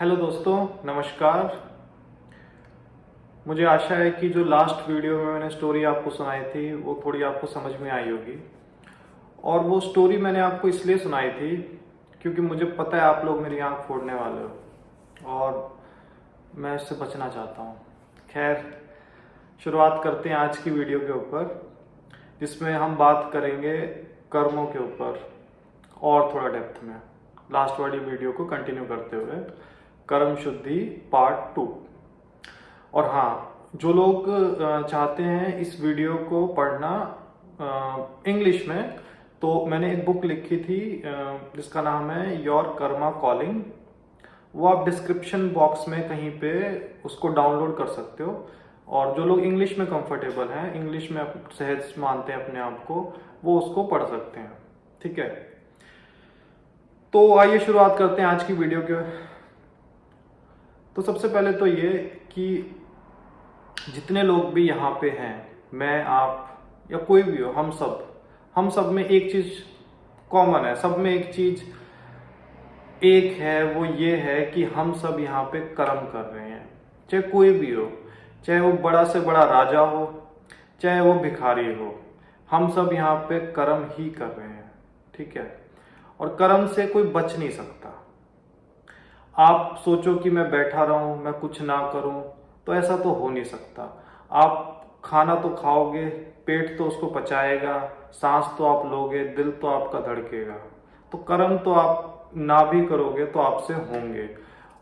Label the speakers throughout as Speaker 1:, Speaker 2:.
Speaker 1: Hello दोस्तों, नमस्कार। मुझे आशा है कि जो लास्ट वीडियो में मैंने स्टोरी आपको सुनाई थी वो थोड़ी आपको समझ में आई होगी। और वो स्टोरी मैंने आपको इसलिए सुनाई थी क्योंकि मुझे पता है आप लोग मेरी आंख फोड़ने वाले हो और मैं इससे बचना चाहता हूँ। खैर, शुरुआत करते हैं आज की वीडियो के ऊपर, जिसमें हम बात करेंगे कर्मों के ऊपर और थोड़ा डेप्थ में, लास्ट वाली वीडियो को कंटिन्यू करते हुए। कर्म शुद्धि पार्ट 2। और हाँ, जो लोग चाहते हैं इस वीडियो को पढ़ना इंग्लिश में, तो मैंने एक बुक लिखी थी जिसका नाम है योर कर्मा कॉलिंग। वो आप डिस्क्रिप्शन बॉक्स में कहीं पे उसको डाउनलोड कर सकते हो। और जो लोग इंग्लिश में कंफर्टेबल हैं, इंग्लिश में सहज मानते हैं अपने आप को, वो उसको पढ़ सकते हैं। ठीक है, तो आइए शुरुआत करते हैं आज की वीडियो के। तो सबसे पहले तो ये कि जितने लोग भी यहाँ पे हैं, मैं, आप या कोई भी हो, हम सब में एक चीज कॉमन है। सब में एक चीज एक है, वो ये है कि हम सब यहाँ पे कर्म कर रहे हैं। चाहे कोई भी हो, चाहे वो बड़ा से बड़ा राजा हो, चाहे वो भिखारी हो, हम सब यहाँ पे कर्म ही कर रहे हैं। ठीक है, और कर्म से कोई बच नहीं सकता। आप सोचो कि मैं बैठा रहूं, मैं कुछ ना करूं, तो ऐसा तो हो नहीं सकता। आप खाना तो खाओगे, पेट तो उसको पचाएगा, सांस तो आप लोगे, दिल तो आपका धड़केगा। तो कर्म तो आप ना भी करोगे तो आपसे होंगे।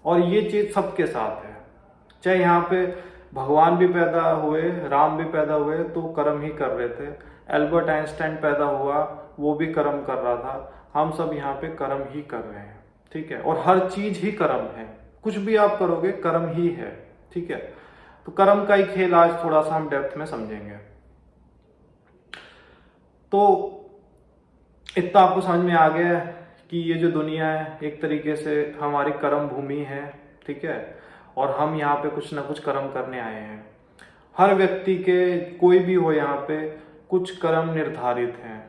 Speaker 1: और ये चीज सबके साथ है। चाहे यहाँ पे भगवान भी पैदा हुए, राम भी पैदा हुए, तो कर्म ही कर रहे थे। एल्बर्ट आइंस्टाइन पैदा हुआ, वो भी कर्म कर रहा था। हम सब यहाँ पे कर्म ही कर रहे हैं। ठीक है, और हर चीज ही कर्म है। कुछ भी आप करोगे कर्म ही है। ठीक है, तो कर्म का ही खेल आज थोड़ा सा हम डेप्थ में समझेंगे। तो इतना आपको समझ में आ गया है कि ये जो दुनिया है एक तरीके से हमारी कर्म भूमि है। ठीक है, और हम यहाँ पे कुछ ना कुछ कर्म करने आए हैं। हर व्यक्ति के, कोई भी हो यहाँ पे, कुछ कर्म निर्धारित हैं।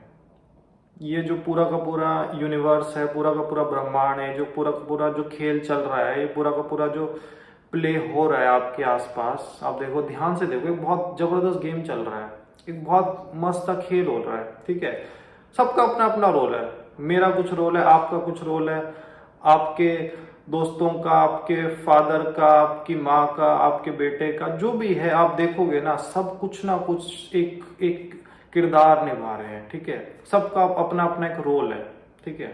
Speaker 1: ये जो पूरा का पूरा यूनिवर्स है, पूरा का पूरा ब्रह्मांड है, जो पूरा का पूरा जो खेल चल रहा है, ये पूरा का पूरा जो प्ले हो रहा है आपके आसपास, आप देखो, ध्यान से देखो, एक बहुत जबरदस्त गेम चल रहा है, एक बहुत मस्त सा खेल हो रहा है। ठीक है, सबका अपना अपना रोल है। मेरा कुछ रोल है, आपका कुछ रोल है, आपके दोस्तों का, आपके फादर का, आपकी माँ का, आपके बेटे का, जो भी है, आप देखोगे ना कुछ एक एक किरदार निभा रहे हैं। ठीक है, सबका अपना अपना एक रोल है। ठीक है,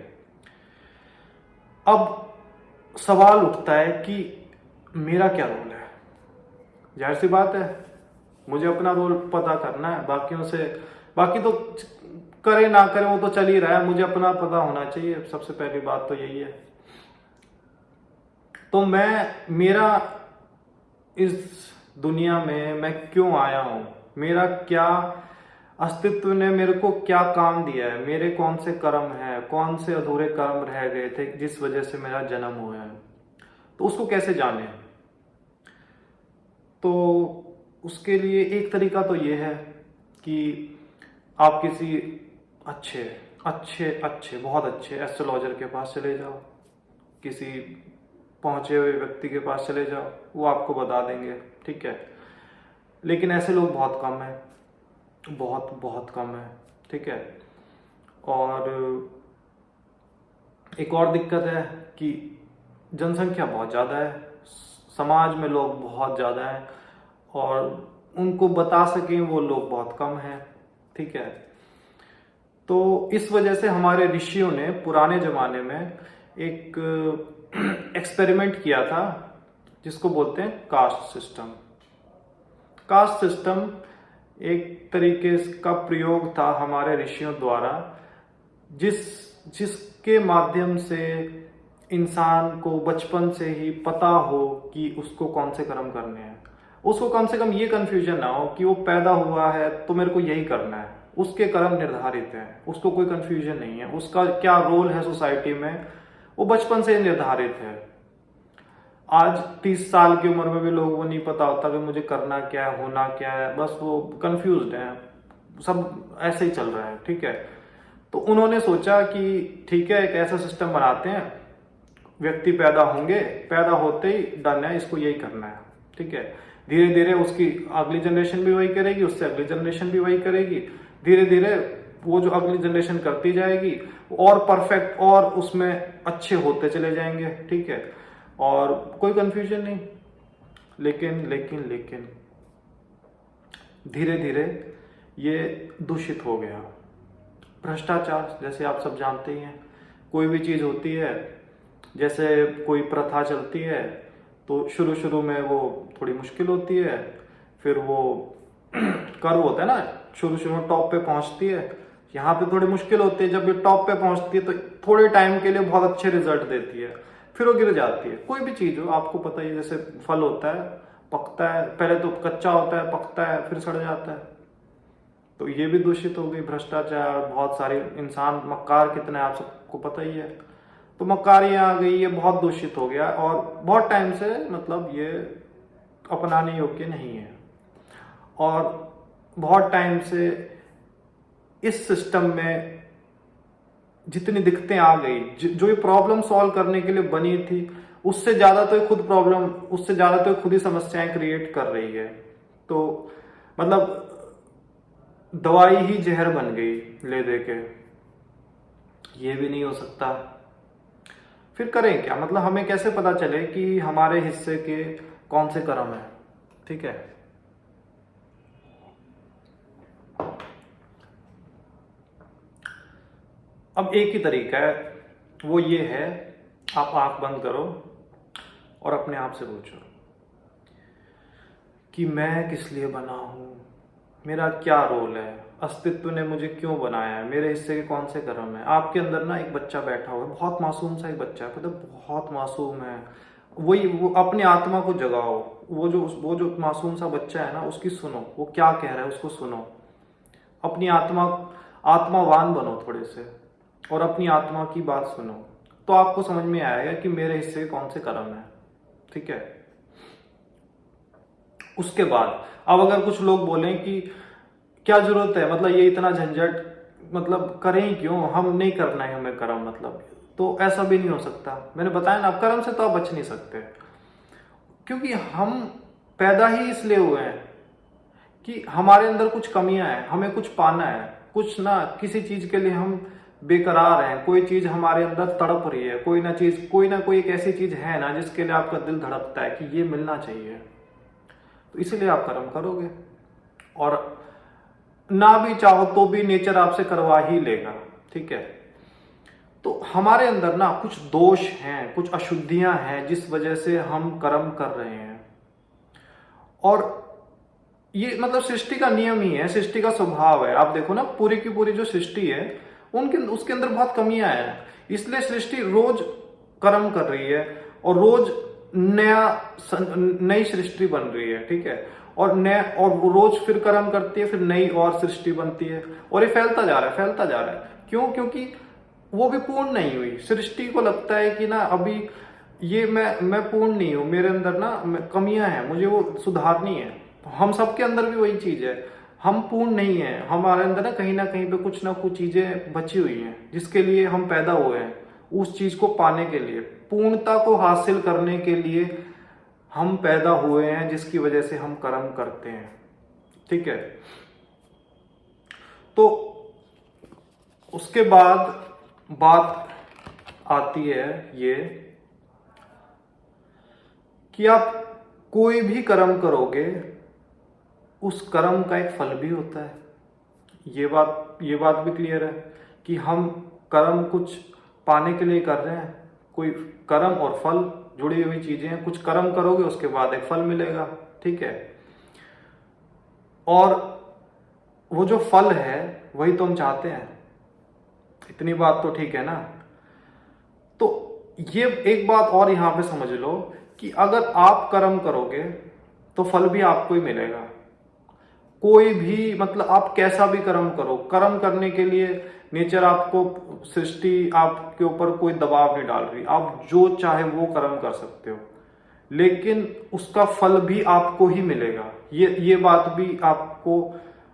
Speaker 1: अब सवाल उठता है कि मेरा क्या रोल है। जाहिर सी बात है, मुझे अपना रोल पता करना है। बाकी तो करे ना करे वो तो चल ही रहा है, मुझे अपना पता होना चाहिए। सबसे पहली बात तो यही है। तो मेरा इस दुनिया में मैं क्यों आया हूं, मेरा क्या अस्तित्व ने मेरे को क्या काम दिया है, मेरे कौन से कर्म है, कौन से अधूरे कर्म रह गए थे जिस वजह से मेरा जन्म हुआ है, तो उसको कैसे जाने। तो उसके लिए एक तरीका तो ये है कि आप किसी अच्छे अच्छे अच्छे बहुत अच्छे एस्ट्रोलॉजर के पास चले जाओ, किसी पहुंचे हुए व्यक्ति के पास चले जाओ, वो आपको बता देंगे। ठीक है, लेकिन ऐसे लोग बहुत कम है, बहुत बहुत कम है। ठीक है, और एक और दिक्कत है कि जनसंख्या बहुत ज़्यादा है, समाज में लोग बहुत ज़्यादा हैं, और उनको बता सकें वो लोग बहुत कम हैं। ठीक है, तो इस वजह से हमारे ऋषियों ने पुराने ज़माने में एक एक्सपेरिमेंट किया था जिसको बोलते हैं कास्ट सिस्टम। कास्ट सिस्टम एक तरीके का प्रयोग था हमारे ऋषियों द्वारा, जिसके माध्यम से इंसान को बचपन से ही पता हो कि उसको कौन से कर्म करने हैं। उसको कम से कम ये कंफ्यूजन ना हो कि वो पैदा हुआ है तो मेरे को यही करना है, उसके कर्म निर्धारित हैं, उसको कोई कंफ्यूजन नहीं है, उसका क्या रोल है सोसाइटी में वो बचपन से निर्धारित है। आज 30 साल की उम्र में भी लोगों को नहीं पता होता कि मुझे करना क्या है, होना क्या है, बस वो कंफ्यूज्ड हैं, सब ऐसे ही चल रहा है। ठीक है, तो उन्होंने सोचा कि ठीक है, एक ऐसा सिस्टम बनाते हैं व्यक्ति पैदा होंगे, पैदा होते ही डन है, इसको यही करना है, ठीक है। धीरे धीरे उसकी अगली जनरेशन भी वही करेगी, उससे अगली जनरेशन भी वही करेगी, धीरे धीरे वो जो अगली जनरेशन करती जाएगी और परफेक्ट और उसमें अच्छे होते चले जाएंगे, ठीक है, और कोई कंफ्यूजन नहीं। लेकिन लेकिन लेकिन धीरे धीरे ये दूषित हो गया। भ्रष्टाचार, जैसे आप सब जानते ही हैं, कोई भी चीज होती है, जैसे कोई प्रथा चलती है तो शुरू शुरू में वो थोड़ी मुश्किल होती है, फिर वो कर्व होता है ना, शुरू शुरू में टॉप पे पहुंचती है, यहाँ पे थोड़ी मुश्किल होती है, जब ये टॉप पे पहुंचती है तो थोड़े टाइम के लिए बहुत अच्छे रिजल्ट देती है, फिर वो गिर जाती है। कोई भी चीज हो, आपको पता ही है, जैसे फल होता है, पकता है, पहले तो कच्चा होता है, पकता है, फिर सड़ जाता है, तो ये भी दूषित हो गई। भ्रष्टाचार, बहुत सारे इंसान मक्कार कितने आप सबको पता ही है, तो मक्कारी आ गई, ये बहुत दूषित हो गया और बहुत टाइम से मतलब ये अपनाने योग्य नहीं है। और बहुत टाइम से इस सिस्टम में जितनी दिक्कतें आ गई, जो ये प्रॉब्लम सॉल्व करने के लिए बनी थी, उससे ज्यादा तो खुद प्रॉब्लम, उससे ज्यादा तो खुद ही समस्याएं क्रिएट कर रही है। तो मतलब दवाई ही जहर बन गई ले दे के, ये भी नहीं हो सकता। फिर करें क्या, मतलब हमें कैसे पता चले कि हमारे हिस्से के कौन से कर्म है, ठीक है। अब एक ही तरीका है, वो ये है, आप आंख बंद करो और अपने आप से पूछो कि मैं किस लिए बना हूं, मेरा क्या रोल है, अस्तित्व ने मुझे क्यों बनाया है, मेरे हिस्से के कौन से कर्म है। आपके अंदर ना एक बच्चा बैठा हुआ है, बहुत मासूम सा एक बच्चा है, मतलब बहुत मासूम है, वही वो अपनी आत्मा को जगाओ, वो जो मासूम सा बच्चा है ना, उसकी सुनो, वो क्या कह रहा है उसको सुनो, अपनी आत्मावान बनो थोड़े से और अपनी आत्मा की बात सुनो, तो आपको समझ में आएगा कि मेरे हिस्से के कौन से कर्म है, ठीक है। उसके बाद अब अगर कुछ लोग बोलें कि क्या जरूरत है, मतलब ये इतना झंझट, मतलब करें ही क्यों, हम नहीं करना है हमें कर्म, मतलब तो ऐसा भी नहीं हो सकता। मैंने बताया ना, कर्म से तो आप बच नहीं सकते, क्योंकि हम पैदा ही इसलिए हुए हैं कि हमारे अंदर कुछ कमियां हैं, हमें कुछ पाना है, कुछ ना किसी चीज के लिए हम बेकरार हैं, कोई चीज हमारे अंदर तड़प रही है, कोई ना कोई एक ऐसी चीज है ना जिसके लिए आपका दिल धड़कता है कि ये मिलना चाहिए, तो इसीलिए आप कर्म करोगे। और ना भी चाहो तो भी नेचर आपसे करवा ही लेगा, ठीक है। तो हमारे अंदर ना कुछ दोष हैं, कुछ अशुद्धियां हैं, जिस वजह से हम कर्म कर रहे हैं। और ये मतलब सृष्टि का नियम ही है, सृष्टि का स्वभाव है। आप देखो ना, पूरी की पूरी जो सृष्टि है उसके अंदर बहुत कमियां हैं, इसलिए सृष्टि रोज कर्म कर रही है और रोज नई सृष्टि बन रही है, ठीक है। और वो रोज फिर कर्म करती है, फिर नई और सृष्टि बनती है, और ये फैलता जा रहा है, फैलता जा रहा है। क्यों? क्योंकि वो भी पूर्ण नहीं हुई। सृष्टि को लगता है कि ना अभी ये मैं पूर्ण नहीं हूं, मेरे अंदर ना कमियां हैं, मुझे वो सुधारनी है। हम सबके अंदर भी वही चीज है, हम पूर्ण नहीं है, हमारे अंदर ना कहीं पे कुछ ना कुछ चीजें बची हुई हैं, जिसके लिए हम पैदा हुए हैं, उस चीज को पाने के लिए, पूर्णता को हासिल करने के लिए हम पैदा हुए हैं, जिसकी वजह से हम कर्म करते हैं, ठीक है। तो उसके बाद बात आती है ये कि आप कोई भी कर्म करोगे, उस कर्म का एक फल भी होता है। ये बात भी क्लियर है कि हम कर्म कुछ पाने के लिए कर रहे हैं, कोई कर्म और फल जुड़ी हुई चीजें हैं। कुछ कर्म करोगे, उसके बाद एक फल मिलेगा, ठीक है। और वो जो फल है वही तो हम चाहते हैं, इतनी बात तो ठीक है ना। तो ये एक बात और यहां पे समझ लो कि अगर आप कर्म करोगे तो फल भी आपको ही मिलेगा। कोई भी मतलब आप कैसा भी कर्म करो, कर्म करने के लिए नेचर आपको, सृष्टि आपके ऊपर कोई दबाव नहीं डाल रही, आप जो चाहे वो कर्म कर सकते हो, लेकिन उसका फल भी आपको ही मिलेगा। ये बात भी आपको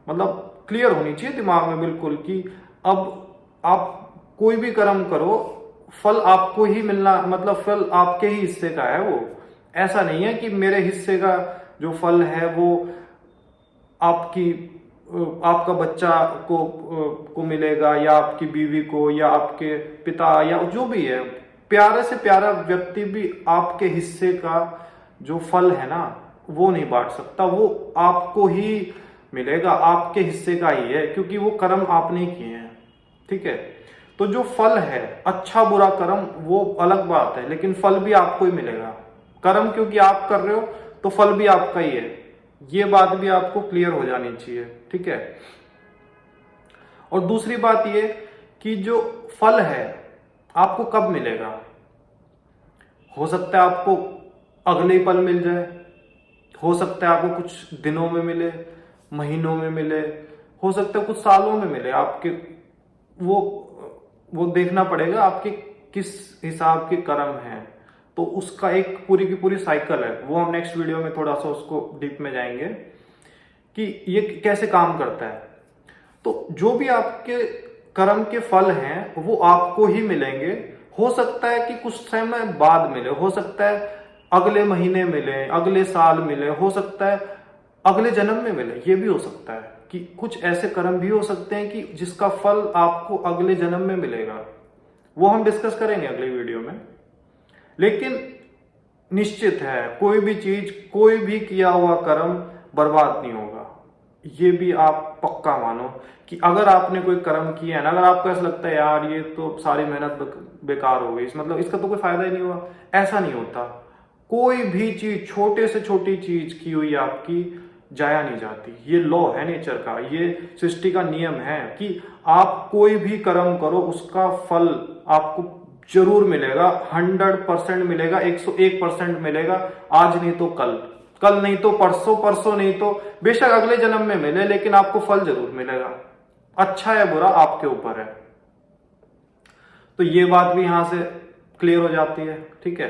Speaker 1: मतलब क्लियर होनी चाहिए दिमाग में बिल्कुल, कि अब आप कोई भी कर्म करो, फल आपको ही मिलना, मतलब फल आपके ही हिस्से का है वो। ऐसा नहीं है कि मेरे हिस्से का जो फल है वो आपकी आपका बच्चा को मिलेगा, या आपकी बीवी को, या आपके पिता, या जो भी है, प्यारे से प्यारा व्यक्ति भी आपके हिस्से का जो फल है ना वो नहीं बांट सकता। वो आपको ही मिलेगा, आपके हिस्से का ही है, क्योंकि वो कर्म आपने किए हैं। ठीक है, तो जो फल है, अच्छा बुरा कर्म वो अलग बात है, लेकिन फल भी आपको ही मिलेगा। कर्म क्योंकि आप कर रहे हो तो फल भी आपका ही है, ये बात भी आपको क्लियर हो जानी चाहिए। ठीक है, और दूसरी बात ये कि जो फल है आपको कब मिलेगा, हो सकता है आपको अगले ही पल मिल जाए, हो सकता है आपको कुछ दिनों में मिले, महीनों में मिले, हो सकता है कुछ सालों में मिले। आपके वो देखना पड़ेगा आपके किस हिसाब के कर्म हैं। तो उसका एक पूरी की पूरी साइकिल है, वो हम नेक्स्ट वीडियो में थोड़ा सा उसको डीप में जाएंगे कि ये कैसे काम करता है। तो जो भी आपके कर्म के फल हैं वो आपको ही मिलेंगे। हो सकता है कि कुछ समय बाद मिले, हो सकता है अगले महीने मिले, अगले साल मिले, हो सकता है अगले जन्म में मिले। ये भी हो सकता है कि कुछ ऐसे कर्म भी हो सकते हैं कि जिसका फल आपको अगले जन्म में मिलेगा, वो हम डिस्कस करेंगे अगले वीडियो में। लेकिन निश्चित है कोई भी चीज, कोई भी किया हुआ कर्म बर्बाद नहीं होगा। ये भी आप पक्का मानो कि अगर आपने कोई कर्म किया है ना, अगर आपको ऐसा लगता है यार ये तो सारी मेहनत बेकार हो गई, मतलब इसका तो कोई फायदा ही नहीं हुआ, ऐसा नहीं होता। कोई भी चीज, छोटे से छोटी चीज की हुई आपकी जाया नहीं जाती। ये लॉ है नेचर का, ये सृष्टि का नियम है कि आप कोई भी कर्म करो उसका फल आपको जरूर मिलेगा, 100% मिलेगा, 101% मिलेगा। आज नहीं तो कल, कल नहीं तो परसों, परसों नहीं तो बेशक अगले जन्म में मिले, लेकिन आपको फल जरूर मिलेगा। अच्छा या बुरा आपके ऊपर है। तो ये बात भी यहां से क्लियर हो जाती है। ठीक है,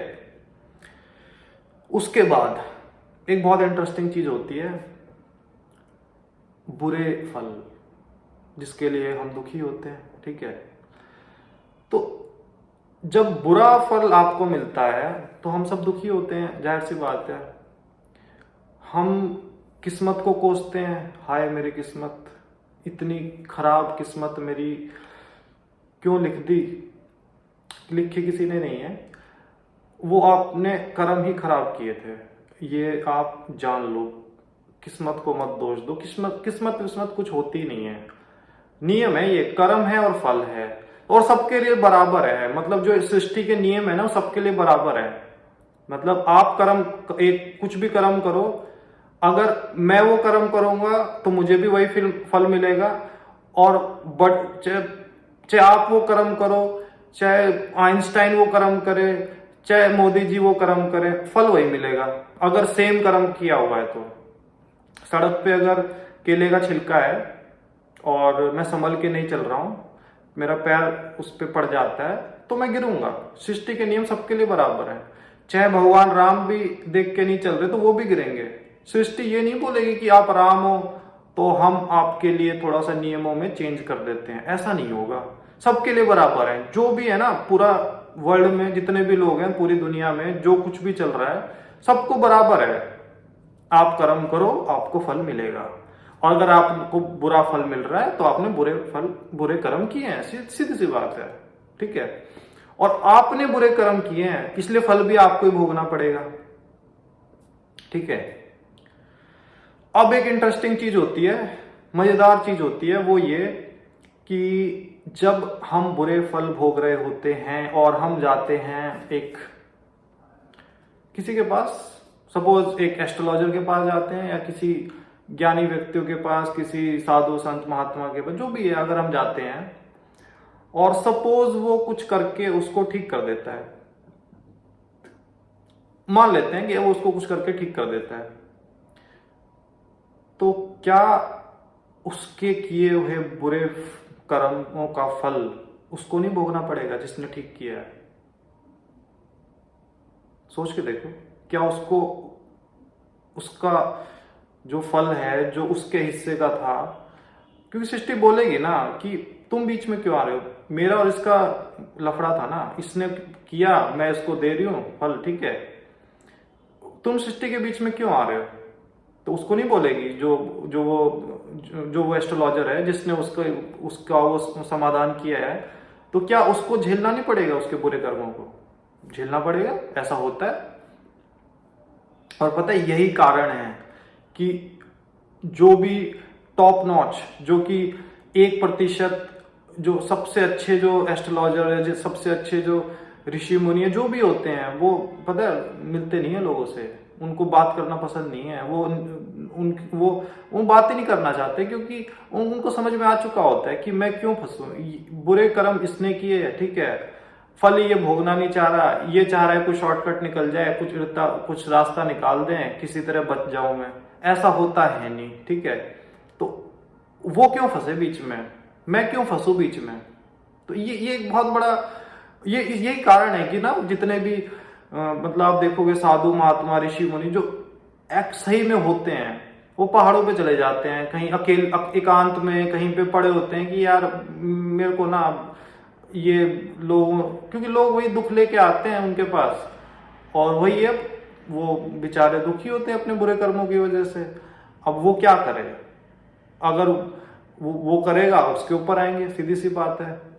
Speaker 1: उसके बाद एक बहुत इंटरेस्टिंग चीज होती है, बुरे फल, जिसके लिए हम दुखी होते हैं। ठीक है, तो जब बुरा फल आपको मिलता है तो हम सब दुखी होते हैं, जाहिर सी बात है। हम किस्मत को कोसते हैं, हाय मेरी किस्मत, इतनी खराब किस्मत मेरी क्यों लिख दी। लिखी किसी ने नहीं है, वो आपने कर्म ही खराब किए थे, ये आप जान लो। किस्मत को मत दोष दो, किस्मत किस्मत किस्मत कुछ होती नहीं है। नियम है ये, कर्म है और फल है, और सबके लिए बराबर है। मतलब जो सृष्टि के नियम है ना वो सबके लिए बराबर है। मतलब आप कर्म, एक कुछ भी कर्म करो, अगर मैं वो कर्म करूंगा तो मुझे भी वही फल मिलेगा। और चाहे आप वो कर्म करो, चाहे आइंस्टाइन वो कर्म करे, चाहे मोदी जी वो कर्म करे, फल वही मिलेगा अगर सेम कर्म किया हुआ है। तो सड़क पे अगर केले का छिलका है और मैं संभल के नहीं चल रहा हूं, मेरा पैर उस पर पड़ जाता है तो मैं गिरूंगा। सृष्टि के नियम सबके लिए बराबर है। चाहे भगवान राम भी देख के नहीं चल रहे तो वो भी गिरेंगे। सृष्टि ये नहीं बोलेगी कि आप राम हो तो हम आपके लिए थोड़ा सा नियमों में चेंज कर देते हैं, ऐसा नहीं होगा। सबके लिए बराबर है। जो भी है ना, पूरा वर्ल्ड में जितने भी लोग हैं, पूरी दुनिया में जो कुछ भी चल रहा है, सबको बराबर है। आप कर्म करो, आपको फल मिलेगा। और अगर आपको बुरा फल मिल रहा है तो आपने बुरे कर्म किए हैं, सीधी सी बात है। ठीक है, और आपने बुरे कर्म किए हैं इसलिए फल भी आपको ही भोगना पड़ेगा। ठीक है, अब एक इंटरेस्टिंग चीज होती है, मजेदार चीज होती है, वो ये कि जब हम बुरे फल भोग रहे होते हैं और हम जाते हैं एक किसी के पास, सपोज एक एस्ट्रोलॉजर के पास जाते हैं, या किसी ज्ञानी व्यक्तियों के पास, किसी साधु संत महात्मा के पास, जो भी है, अगर हम जाते हैं और सपोज वो कुछ करके उसको ठीक कर देता है, मान लेते हैं कि वो उसको कुछ करके ठीक कर देता है, तो क्या उसके किए हुए बुरे कर्मों का फल उसको नहीं भोगना पड़ेगा जिसने ठीक किया है? सोच के देखो, क्या उसको उसका जो फल है जो उसके हिस्से का था, क्योंकि सृष्टि बोलेगी ना कि तुम बीच में क्यों आ रहे हो? मेरा और इसका लफड़ा था ना, इसने किया, मैं इसको दे रही हूं फल, ठीक है, तुम सृष्टि के बीच में क्यों आ रहे हो? तो उसको नहीं बोलेगी जो वो एस्ट्रोलॉजर है जिसने उसका वो समाधान किया है, तो क्या उसको झेलना नहीं पड़ेगा? उसके बुरे कर्मों को झेलना पड़ेगा, ऐसा होता है। और पता है यही कारण है कि जो भी टॉप नॉच, जो कि 1%, जो सबसे अच्छे जो एस्ट्रोलॉजर है, जो सबसे अच्छे जो ऋषि मुनि है, जो भी होते हैं, वो पता है मिलते नहीं है लोगों से, उनको बात करना पसंद नहीं है, वो बात ही नहीं करना चाहते, क्योंकि उनको समझ में आ चुका होता है कि मैं क्यों फंसूं, बुरे कर्म इसने किए है, ठीक है, फल ये भोगना नहीं चाह रहा, ये चाह रहा है कुछ शॉर्टकट निकल जाए, कुछ रास्ता निकाल दें, किसी तरह बच जाऊं ऐसा होता है नहीं, ठीक है। तो वो क्यों फंसे बीच में, मैं क्यों फंसू बीच में? तो ये एक बहुत बड़ा यही कारण है कि ना जितने भी मतलब आप देखोगे साधु महात्मा ऋषि मुनि जो एक सही में होते हैं, वो पहाड़ों पे चले जाते हैं, कहीं एकांत में कहीं पे पड़े होते हैं कि यार मेरे को ना ये क्योंकि लोग वही दुख लेके आते हैं उनके पास, और वही है, वो बेचारे दुखी होते हैं अपने बुरे कर्मों की वजह से। अब वो क्या करे? अगर वो करेगा उसके ऊपर आएंगे, सीधी सी बात है।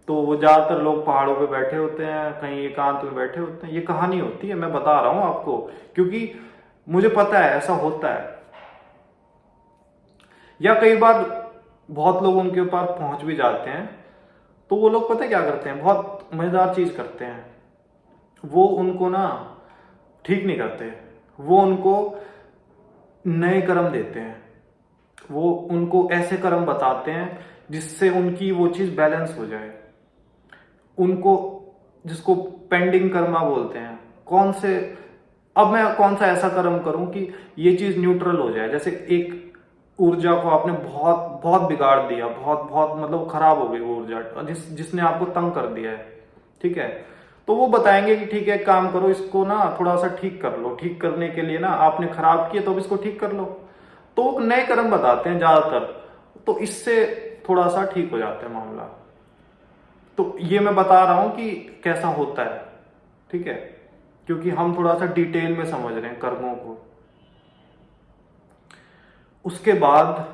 Speaker 1: तो वो ज्यादातर लोग पहाड़ों पे बैठे होते हैं, कहीं एकांत में बैठे होते हैं। ये कहानी होती है, मैं बता रहा हूं आपको, क्योंकि मुझे पता है ऐसा होता है। या कई बार बहुत लोग उनके ऊपर पहुंच भी जाते हैं, तो वो लोग पता है क्या करते हैं, बहुत मजेदार चीज करते हैं। वो उनको ना ठीक नहीं करते, वो उनको नए कर्म देते हैं, वो उनको ऐसे कर्म बताते हैं जिससे उनकी वो चीज बैलेंस हो जाए। उनको, जिसको पेंडिंग कर्मा बोलते हैं, अब मैं कौन सा ऐसा कर्म करूं कि ये चीज न्यूट्रल हो जाए। जैसे एक ऊर्जा को आपने बहुत बहुत बिगाड़ दिया, बहुत बहुत मतलब खराब हो गई वो ऊर्जा, जिसने आपको तंग कर दिया है, ठीक है, तो वो बताएंगे कि ठीक है काम करो, इसको ना थोड़ा सा ठीक कर लो, ठीक करने के लिए ना आपने खराब किया तो अब इसको ठीक कर लो। तो नए कर्म बताते हैं ज्यादातर, तो इससे थोड़ा सा ठीक हो जाता है मामला। तो ये मैं बता रहा हूं कि कैसा होता है, ठीक है, क्योंकि हम थोड़ा सा डिटेल में समझ रहे हैं कर्मों को। उसके बाद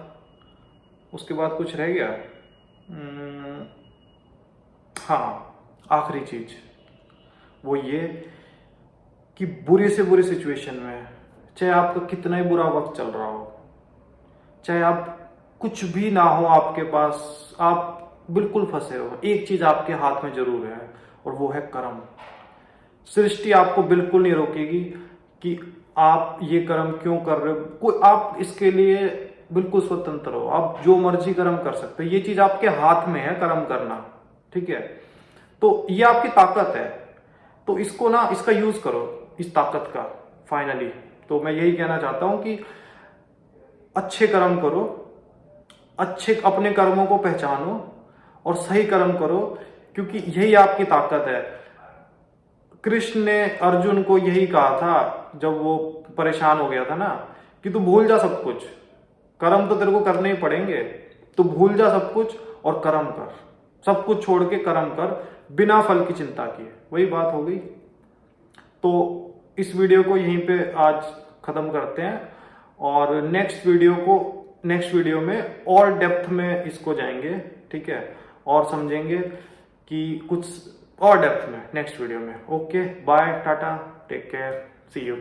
Speaker 1: कुछ रह गया? हाँ, आखिरी चीज वो ये कि बुरी से बुरी सिचुएशन में, चाहे आपका कितना ही बुरा वक्त चल रहा हो, चाहे आप कुछ भी ना हो आपके पास, आप बिल्कुल फंसे हो, एक चीज आपके हाथ में जरूर है, और वो है कर्म। सृष्टि आपको बिल्कुल नहीं रोकेगी कि आप ये कर्म क्यों कर रहे हो, आप इसके लिए बिल्कुल स्वतंत्र हो, आप जो मर्जी कर्म कर सकते हो, ये चीज आपके हाथ में है कर्म करना, ठीक है। तो ये आपकी ताकत है, तो इसको ना, इसका यूज करो, इस ताकत का। फाइनली तो मैं यही कहना चाहता हूं कि अच्छे कर्म करो, अच्छे अपने कर्मों को पहचानो और सही कर्म करो, क्योंकि यही आपकी ताकत है। कृष्ण ने अर्जुन को यही कहा था जब वो परेशान हो गया था ना, कि तू भूल जा सब कुछ, कर्म तो तेरे को करने ही पड़ेंगे, तो भूल जा सब कुछ और कर्म कर, सब कुछ छोड़ के कर्म कर बिना फल की चिंता किए। वही बात हो गई। तो इस वीडियो को यहीं पे आज खत्म करते हैं, और नेक्स्ट वीडियो में और डेप्थ में इसको जाएंगे, ठीक है, और समझेंगे कि कुछ और डेप्थ में नेक्स्ट वीडियो में। Okay, bye, tata, take care, see you.